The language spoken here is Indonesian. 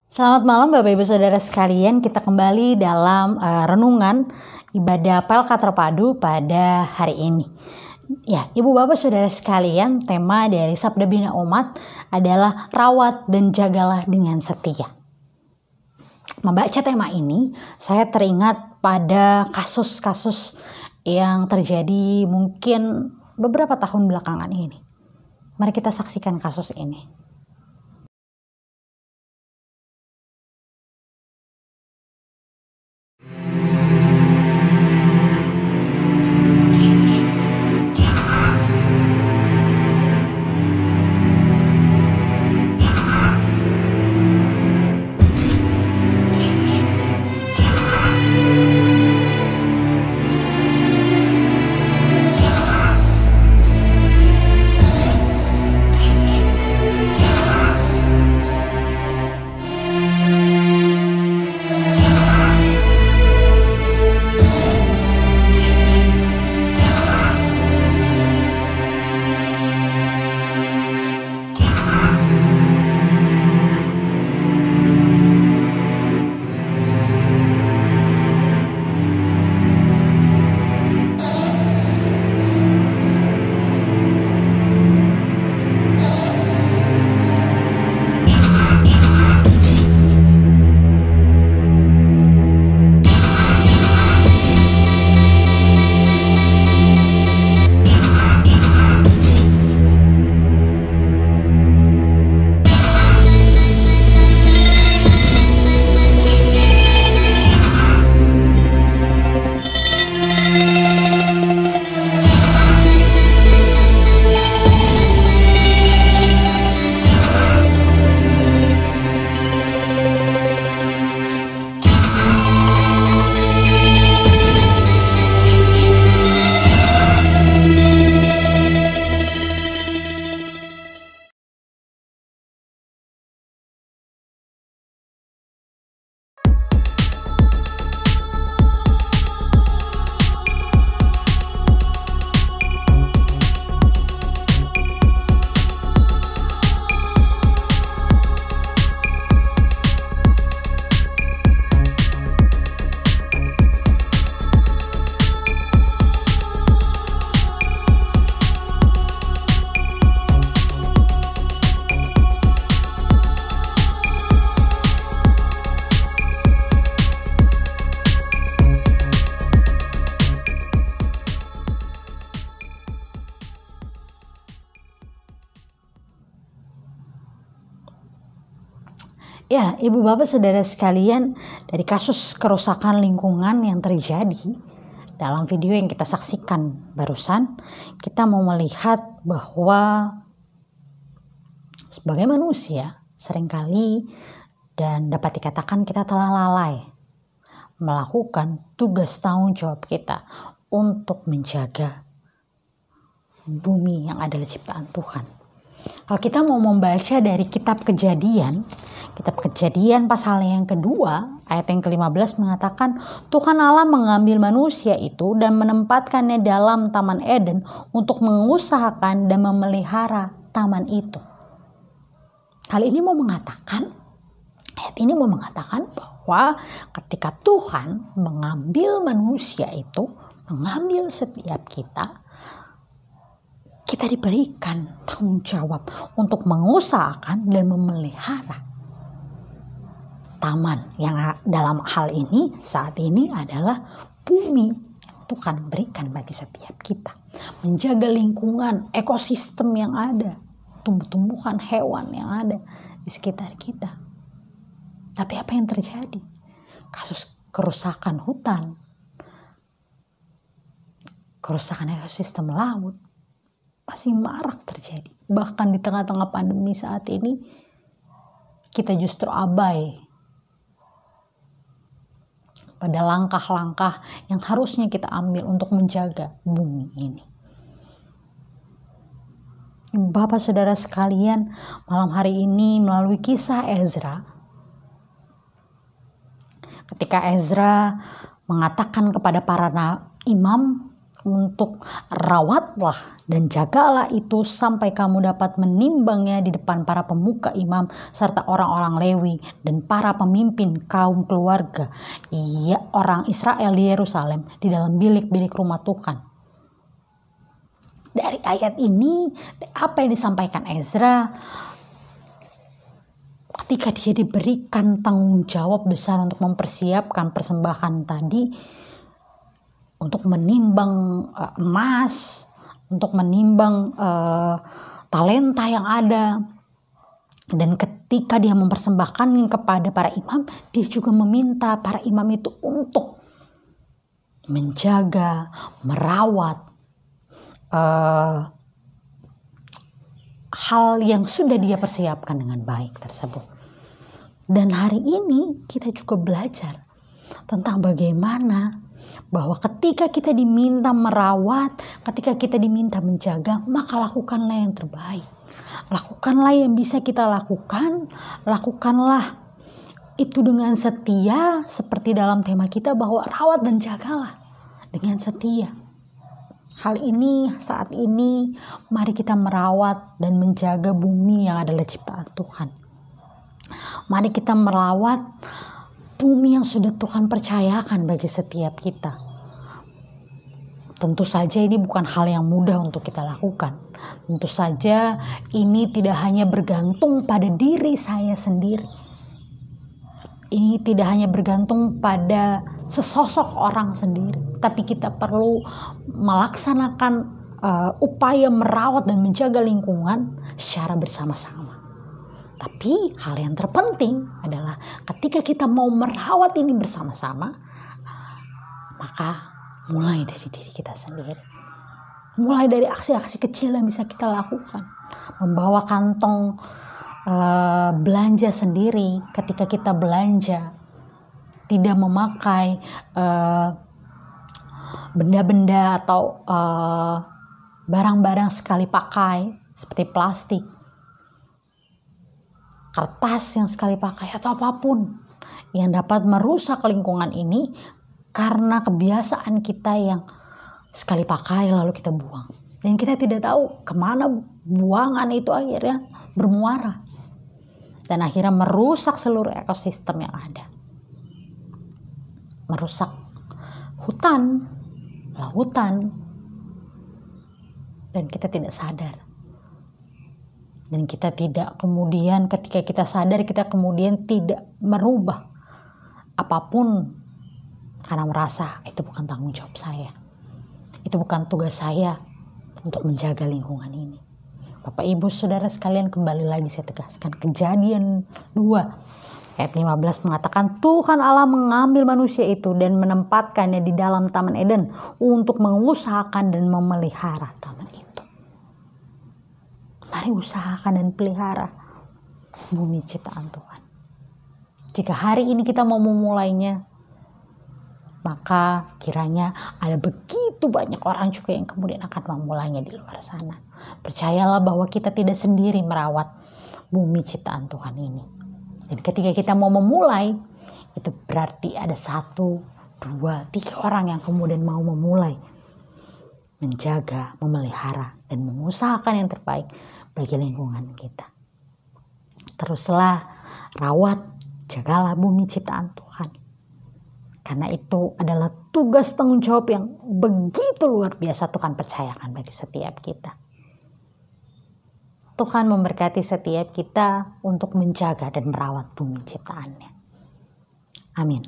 Selamat malam Bapak Ibu Saudara sekalian, kita kembali dalam renungan ibadah Pelkat Terpadu pada hari ini. Ya, Ibu Bapak Saudara sekalian, tema dari Sabda Bina Umat adalah rawat dan jagalah dengan setia. Membaca tema ini, saya teringat pada kasus-kasus yang terjadi mungkin beberapa tahun belakangan ini. Mari kita saksikan kasus ini. Ya, Ibu Bapak Saudara sekalian, dari kasus kerusakan lingkungan yang terjadi dalam video yang kita saksikan barusan, kita mau melihat bahwa sebagai manusia seringkali dan dapat dikatakan kita telah lalai melakukan tugas tanggung jawab kita untuk menjaga bumi yang adalah ciptaan Tuhan. Kalau kita mau membaca dari kitab Kejadian pasal yang kedua, ayat yang ke-15 mengatakan, Tuhan Allah mengambil manusia itu dan menempatkannya dalam Taman Eden untuk mengusahakan dan memelihara taman itu. Ayat ini mau mengatakan bahwa ketika Tuhan mengambil manusia itu, mengambil setiap kita diberikan tanggung jawab untuk mengusahakan dan memelihara taman yang dalam hal ini saat ini adalah bumi yang Tuhan berikan bagi setiap kita. Menjaga lingkungan, ekosistem yang ada, tumbuh-tumbuhan, hewan yang ada di sekitar kita. Tapi apa yang terjadi? Kasus kerusakan hutan, kerusakan ekosistem laut masih marak terjadi. Bahkan di tengah-tengah pandemi saat ini, kita justru abai pada langkah-langkah yang harusnya kita ambil untuk menjaga bumi ini. Bapak Saudara sekalian, malam hari ini melalui kisah Ezra, ketika Ezra mengatakan kepada para imam untuk rawatlah dan jagalah itu sampai kamu dapat menimbangnya di depan para pemuka imam serta orang-orang Lewi dan para pemimpin kaum keluarga orang Israel di Yerusalem di dalam bilik-bilik rumah Tuhan. Dari ayat ini apa yang disampaikan Ezra ketika dia diberikan tanggung jawab besar untuk mempersiapkan persembahan tadi, untuk menimbang emas, untuk menimbang talenta yang ada. Dan ketika dia mempersembahkan kepada para imam, dia juga meminta para imam itu untuk menjaga, merawat hal yang sudah dia persiapkan dengan baik tersebut. Dan hari ini kita juga belajar tentang bagaimana bahwa ketika kita diminta merawat, ketika kita diminta menjaga, maka lakukanlah yang terbaik. Lakukanlah yang bisa kita lakukan, lakukanlah itu dengan setia, seperti dalam tema kita bahwa rawat dan jagalah dengan setia. Hal ini saat ini mari kita merawat dan menjaga bumi yang adalah ciptaan Tuhan. Mari kita merawat bumi yang sudah Tuhan percayakan bagi setiap kita. Tentu saja ini bukan hal yang mudah untuk kita lakukan. Tentu saja ini tidak hanya bergantung pada diri saya sendiri. Ini tidak hanya bergantung pada sesosok orang sendiri, tapi kita perlu melaksanakan upaya merawat dan menjaga lingkungan secara bersama-sama. Tapi hal yang terpenting adalah ketika kita mau merawat ini bersama-sama, maka mulai dari diri kita sendiri. Mulai dari aksi-aksi kecil yang bisa kita lakukan. Membawa kantong belanja sendiri ketika kita belanja, tidak memakai benda-benda atau barang-barang sekali pakai seperti plastik, kertas yang sekali pakai atau apapun yang dapat merusak lingkungan ini karena kebiasaan kita yang sekali pakai lalu kita buang, dan kita tidak tahu kemana buangan itu akhirnya bermuara dan akhirnya merusak seluruh ekosistem yang ada, merusak hutan, lautan, dan kita tidak sadar. Dan kita tidak kemudian ketika kita sadar, kita kemudian tidak merubah apapun karena merasa itu bukan tanggung jawab saya, itu bukan tugas saya untuk menjaga lingkungan ini. Bapak Ibu Saudara sekalian, kembali lagi saya tegaskan, Kejadian 2 ayat 15 mengatakan Tuhan Allah mengambil manusia itu dan menempatkannya di dalam Taman Eden untuk mengusahakan dan memelihara taman itu. Mari usahakan dan pelihara bumi ciptaan Tuhan. Jika hari ini kita mau memulainya, maka kiranya ada begitu banyak orang juga yang kemudian akan memulainya di luar sana. Percayalah bahwa kita tidak sendiri merawat bumi ciptaan Tuhan ini. Dan ketika kita mau memulai, itu berarti ada 1, 2, 3 orang yang kemudian mau memulai menjaga, memelihara, dan mengusahakan yang terbaik bagi lingkungan kita. Teruslah rawat, jagalah bumi ciptaan Tuhan. Karena itu adalah tugas tanggung jawab yang begitu luar biasa Tuhan percayakan bagi setiap kita. Tuhan memberkati setiap kita untuk menjaga dan merawat bumi ciptaannya. Amin.